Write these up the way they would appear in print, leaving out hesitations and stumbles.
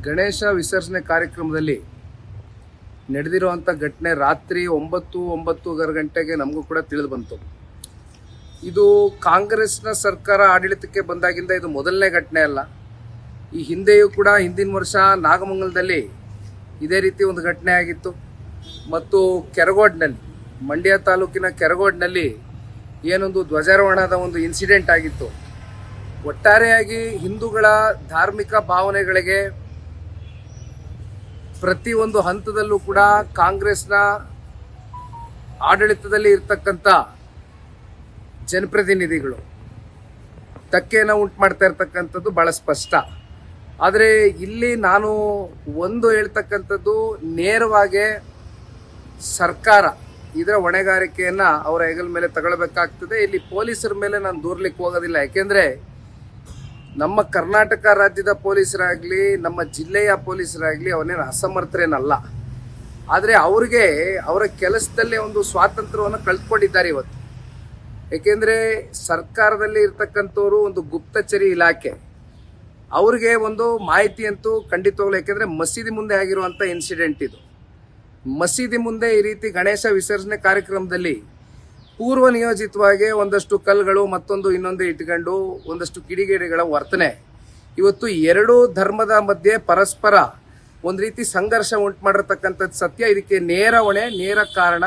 ಗಣೇಶ ವಿಸರ್ಜನೆ ಕಾರ್ಯಕ್ರಮದಲ್ಲಿ ನಡೆದಿರುವಂಥ ಘಟನೆ ರಾತ್ರಿ 9-9:30 ಗಂಟೆಗೆ ನಮಗೂ ಕೂಡ ತಿಳಿದು ಬಂತು. ಇದು ಕಾಂಗ್ರೆಸ್ನ ಸರ್ಕಾರ ಆಡಳಿತಕ್ಕೆ ಬಂದಾಗಿಂದ ಇದು ಮೊದಲನೇ ಘಟನೆ ಅಲ್ಲ. ಈ ಹಿಂದೆಯೂ ಕೂಡ ಹಿಂದಿನ ವರ್ಷ ನಾಗಮಂಗಲದಲ್ಲಿ ಇದೇ ರೀತಿ ಒಂದು ಘಟನೆ ಆಗಿತ್ತು. ಮತ್ತು ಕೆರಗೋಡ್ನಲ್ಲಿ, ಮಂಡ್ಯ ತಾಲೂಕಿನ ಕೆರಗೋಡ್ನಲ್ಲಿ ಏನೊಂದು ಧ್ವಜಾರೋಹಣದ ಒಂದು ಇನ್ಸಿಡೆಂಟ್ ಆಗಿತ್ತು. ಒಟ್ಟಾರೆಯಾಗಿ ಹಿಂದೂಗಳ ಧಾರ್ಮಿಕ ಭಾವನೆಗಳಿಗೆ ಪ್ರತಿಯೊಂದು ಹಂತದಲ್ಲೂ ಕೂಡ ಕಾಂಗ್ರೆಸ್ನ ಆಡಳಿತದಲ್ಲಿ ಇರ್ತಕ್ಕಂಥ ಜನಪ್ರತಿನಿಧಿಗಳು ಧಕ್ಕೆಯನ್ನು ಉಂಟು ಮಾಡ್ತಾ ಇರ್ತಕ್ಕಂಥದ್ದು ಬಹಳ ಸ್ಪಷ್ಟ. ಆದರೆ ಇಲ್ಲಿ ನಾನು ಒಂದು ಹೇಳ್ತಕ್ಕಂಥದ್ದು, ನೇರವಾಗಿ ಸರ್ಕಾರ ಇದರ ಹೊಣೆಗಾರಿಕೆಯನ್ನು ಅವರ ಹೆಗಲ ಮೇಲೆ ತಗೊಳ್ಬೇಕಾಗ್ತದೆ. ಇಲ್ಲಿ ಪೊಲೀಸರ ಮೇಲೆ ನಾನು ದೂರ್ಲಿಕ್ಕೆ ಹೋಗೋದಿಲ್ಲ. ಯಾಕೆಂದರೆ ನಮ್ಮ ಕರ್ನಾಟಕ ರಾಜ್ಯದ ಪೊಲೀಸರಾಗಲಿ, ನಮ್ಮ ಜಿಲ್ಲೆಯ ಪೊಲೀಸರಾಗಲಿ ಅವನೇನು ಅಸಮರ್ಥರೇನಲ್ಲ. ಆದರೆ ಅವರಿಗೆ ಅವರ ಕೆಲಸದಲ್ಲೇ ಒಂದು ಸ್ವಾತಂತ್ರ್ಯವನ್ನು ಕಳೆದುಕೊಂಡಿದ್ದಾರೆ ಇವತ್ತು. ಏಕೆಂದರೆ ಸರ್ಕಾರದಲ್ಲಿ ಇರ್ತಕ್ಕಂಥವ್ರು ಒಂದು ಗುಪ್ತಚರಿ ಇಲಾಖೆ, ಅವ್ರಿಗೆ ಒಂದು ಮಾಹಿತಿ ಅಂತೂ ಖಂಡಿತವಾಗ್ಲು. ಯಾಕೆಂದರೆ ಮಸೀದಿ ಮುಂದೆ ಆಗಿರುವಂಥ ಇನ್ಸಿಡೆಂಟ್ ಇದು. ಮಸೀದಿ ಮುಂದೆ ಈ ರೀತಿ ಗಣೇಶ ವಿಸರ್ಜನೆ ಕಾರ್ಯಕ್ರಮದಲ್ಲಿ ಪೂರ್ವ ನಿಯೋಜಿತವಾಗಿ ಒಂದಷ್ಟು ಕಲ್ಲುಗಳು ಮತ್ತೊಂದು ಇನ್ನೊಂದು ಇಟ್ಕೊಂಡು ಒಂದಷ್ಟು ಕಿಡಿಗೇಡಿಗಳ ವರ್ತನೆ ಇವತ್ತು ಎರಡೂ ಧರ್ಮದ ಮಧ್ಯೆ ಪರಸ್ಪರ ಒಂದು ರೀತಿ ಸಂಘರ್ಷ ಉಂಟು ಮಾಡಿರ್ತಕ್ಕಂಥದ್ದು ಸತ್ಯ. ಇದಕ್ಕೆ ನೇರ ಹೊಣೆ, ನೇರ ಕಾರಣ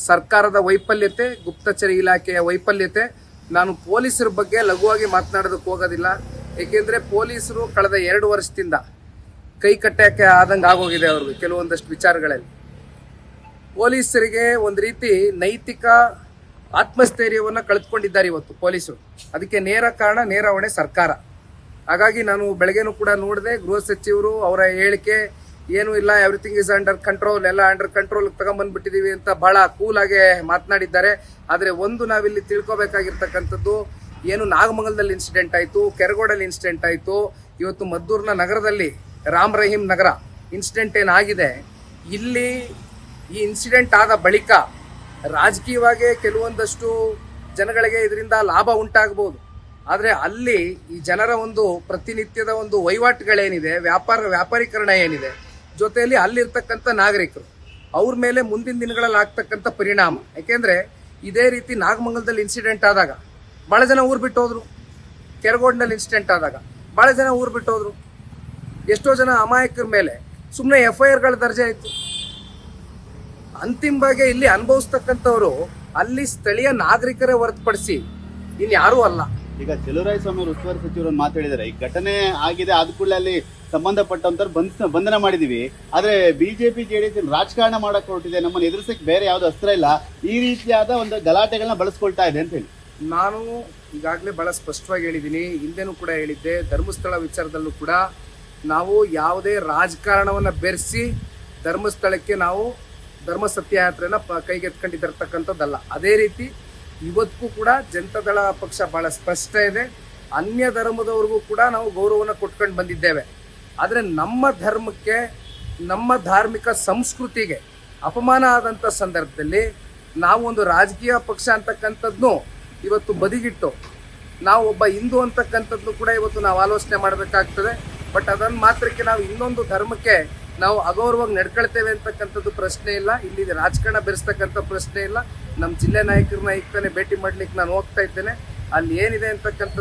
ಸರ್ಕಾರದ ವೈಫಲ್ಯತೆ, ಗುಪ್ತಚರ ಇಲಾಖೆಯ ವೈಫಲ್ಯತೆ. ನಾನು ಪೊಲೀಸರ ಬಗ್ಗೆ ಲಘುವಾಗಿ ಮಾತನಾಡೋದಕ್ಕೆ ಹೋಗೋದಿಲ್ಲ. ಏಕೆಂದರೆ ಪೊಲೀಸರು ಕಳೆದ 2 ವರ್ಷದಿಂದ ಕೈ ಕಟ್ಟಕ್ಕೆ ಆದಂಗೆ ಆಗೋಗಿದೆ ಅವ್ರಿಗೆ ಕೆಲವೊಂದಷ್ಟು ವಿಚಾರಗಳಲ್ಲಿ. ಪೊಲೀಸರಿಗೆ ಒಂದು ರೀತಿ ನೈತಿಕ ಆತ್ಮಸ್ಥೈರ್ಯವನ್ನು ಕಳೆದುಕೊಂಡಿದ್ದಾರೆ ಇವತ್ತು ಪೊಲೀಸರು. ಅದಕ್ಕೆ ನೇರ ಕಾರಣ, ನೇರ ಹೊಣೆ ಸರ್ಕಾರ. ಹಾಗಾಗಿ ನಾನು ಬೆಳಗ್ಗೆನೂ ಕೂಡ ನೋಡಿದೆ, ಗೃಹ ಸಚಿವರು ಅವರ ಹೇಳಿಕೆ ಏನೂ ಇಲ್ಲ, ಎವ್ರಿಥಿಂಗ್ ಇಸ್ ಅಂಡರ್ ಕಂಟ್ರೋಲ್, ಎಲ್ಲ ಅಂಡರ್ ಕಂಟ್ರೋಲ್ ತಗೊಂಡ್ಬಂದ್ಬಿಟ್ಟಿದ್ದೀವಿ ಅಂತ ಬಹಳ ಕೂಲಾಗಿ ಮಾತನಾಡಿದ್ದಾರೆ. ಆದರೆ ಒಂದು ನಾವಿಲ್ಲಿ ತಿಳ್ಕೊಬೇಕಾಗಿರ್ತಕ್ಕಂಥದ್ದು, ಏನು ನಾಗಮಂಗಲದಲ್ಲಿ ಇನ್ಸಿಡೆಂಟ್ ಆಯಿತು, ಕೆರಗೋಡಲ್ಲಿ ಇನ್ಸಿಡೆಂಟ್ ಆಯಿತು, ಇವತ್ತು ಮದ್ದೂರಿನ ನಗರದಲ್ಲಿ ರಾಮ್ ರಹೀಂ ನಗರ ಇನ್ಸಿಡೆಂಟ್ ಏನಾಗಿದೆ, ಇಲ್ಲಿ ಈ ಇನ್ಸಿಡೆಂಟ್ ಆದ ಬಳಿಕ ರಾಜಕೀಯವಾಗಿ ಕೆಲವೊಂದಷ್ಟು ಜನಗಳಿಗೆ ಇದರಿಂದ ಲಾಭ ಉಂಟಾಗಬಹುದು. ಆದರೆ ಅಲ್ಲಿ ಈ ಜನರ ಒಂದು ಪ್ರತಿನಿತ್ಯದ ಒಂದು ವಹಿವಾಟುಗಳೇನಿದೆ, ವ್ಯಾಪಾರೀಕರಣ ಏನಿದೆ, ಜೊತೆಯಲ್ಲಿ ಅಲ್ಲಿರ್ತಕ್ಕಂಥ ನಾಗರಿಕರು ಅವ್ರ ಮೇಲೆ ಮುಂದಿನ ದಿನಗಳಲ್ಲಿ ಆಗ್ತಕ್ಕಂಥ ಪರಿಣಾಮ. ಯಾಕೆಂದರೆ ಇದೇ ರೀತಿ ನಾಗಮಂಗಲದಲ್ಲಿ ಇನ್ಸಿಡೆಂಟ್ ಆದಾಗ ಭಾಳ ಜನ ಊರು ಬಿಟ್ಟು ಹೋದ್ರು, ಕೆರಗೋಡ್ನಲ್ಲಿ ಇನ್ಸಿಡೆಂಟ್ ಆದಾಗ ಭಾಳ ಜನ ಊರು ಬಿಟ್ಟು ಹೋದ್ರು. ಎಷ್ಟೋ ಜನ ಅಮಾಯಕರ ಮೇಲೆ ಸುಮ್ಮನೆ FIRಗಳ ದರ್ಜೆ ಆಯಿತು. ಅಂತಿಮವಾಗಿ ಇಲ್ಲಿ ಅನುಭವಿಸ್ತಕ್ಕಂಥವ್ರು ಅಲ್ಲಿ ಸ್ಥಳೀಯ ನಾಗರಿಕರೇ ಹೊರತುಪಡಿಸಿ ಇನ್ಯಾರೂ ಅಲ್ಲ. ಈಗ ಚಲುವರಾಯಸ್ವಾಮಿ ಅವರು ಉಸ್ತುವಾರಿ ಸಚಿವರು ಮಾತಾಡಿದ್ದಾರೆ, ಈ ಘಟನೆ ಆಗಿದೆ ಆದ ಕೂಡಲೇ ಅಲ್ಲಿ ಸಂಬಂಧಪಟ್ಟಂತವ್ರು ಬಂಧನ ಮಾಡಿದೀವಿ. ಆದ್ರೆ ಬಿಜೆಪಿ JDS ರಾಜಕಾರಣ ಮಾಡಕ್ ಹೊರಟಿದೆ, ನಮ್ಮನ್ನು ಎದುರಿಸಕ್ಕೆ ಬೇರೆ ಯಾವ್ದು ಅಸ್ತ್ರ ಇಲ್ಲ, ಈ ರೀತಿಯಾದ ಒಂದು ಗಲಾಟೆಗಳನ್ನ ಬಳಸ್ಕೊಳ್ತಾ ಇದೆ ಅಂತ ಹೇಳಿ ನಾನು ಈಗಾಗಲೇ ಬಹಳ ಸ್ಪಷ್ಟವಾಗಿ ಹೇಳಿದ್ದೀನಿ. ಹಿಂದೆನೂ ಕೂಡ ಹೇಳಿದ್ದೆ, ಧರ್ಮಸ್ಥಳ ವಿಚಾರದಲ್ಲೂ ಕೂಡ ನಾವು ಯಾವುದೇ ರಾಜಕಾರಣವನ್ನು ಬೆರೆಸಿ ಧರ್ಮಸ್ಥಳಕ್ಕೆ ನಾವು ಧರ್ಮ ಸತ್ಯಯಾತ್ರೆನ ಕೈಗೆತ್ಕೊಂಡಿರ್ತಕ್ಕಂಥದ್ದಲ್ಲ. ಅದೇ ರೀತಿ ಇವತ್ತಿಗೂ ಕೂಡ ಜನತಾದಳ ಪಕ್ಷ ಬಹಳ ಸ್ಪಷ್ಟ ಇದೆ. ಅನ್ಯ ಧರ್ಮದವ್ರಿಗೂ ಕೂಡ ನಾವು ಗೌರವವನ್ನು ಕೊಟ್ಕೊಂಡು ಬಂದಿದ್ದೇವೆ. ಆದರೆ ನಮ್ಮ ಧರ್ಮಕ್ಕೆ, ನಮ್ಮ ಧಾರ್ಮಿಕ ಸಂಸ್ಕೃತಿಗೆ ಅಪಮಾನ ಆದಂಥ ಸಂದರ್ಭದಲ್ಲಿ ನಾವು ಒಂದು ರಾಜಕೀಯ ಪಕ್ಷ ಅಂತಕ್ಕಂಥದ್ದನ್ನು ಇವತ್ತು ಬದಿಗಿಟ್ಟು ನಾವು ಒಬ್ಬ ಹಿಂದೂ ಅಂತಕ್ಕಂಥದ್ದು ಕೂಡ ಇವತ್ತು ನಾವು ಆಲೋಚನೆ ಮಾಡಬೇಕಾಗ್ತದೆ. ಬಟ್ ಅದನ್ನು ಮಾತ್ರಕ್ಕೆ ನಾವು ಇನ್ನೊಂದು ಧರ್ಮಕ್ಕೆ ನಾವು ಅಗೌರವಾಗಿ ನಡ್ಕೊಳ್ತೇವೆ ಅಂತಕ್ಕಂಥದ್ದು ಪ್ರಶ್ನೆ ಇಲ್ಲ. ಇಲ್ಲಿ ರಾಜಕಾರಣ ಬೆರೆಸ್ತಕ್ಕಂಥ ಪ್ರಶ್ನೆ ಇಲ್ಲ. ನಮ್ಮ ಜಿಲ್ಲೆ ನಾಯಕರನ್ನ ಈಗ ತಾನೇ ಭೇಟಿ ಮಾಡ್ಲಿಕ್ಕೆ ನಾನು ಹೋಗ್ತಾ ಇದ್ದೇನೆ. ಅಲ್ಲಿ ಏನಿದೆ ಅಂತಕ್ಕಂಥದ್ದು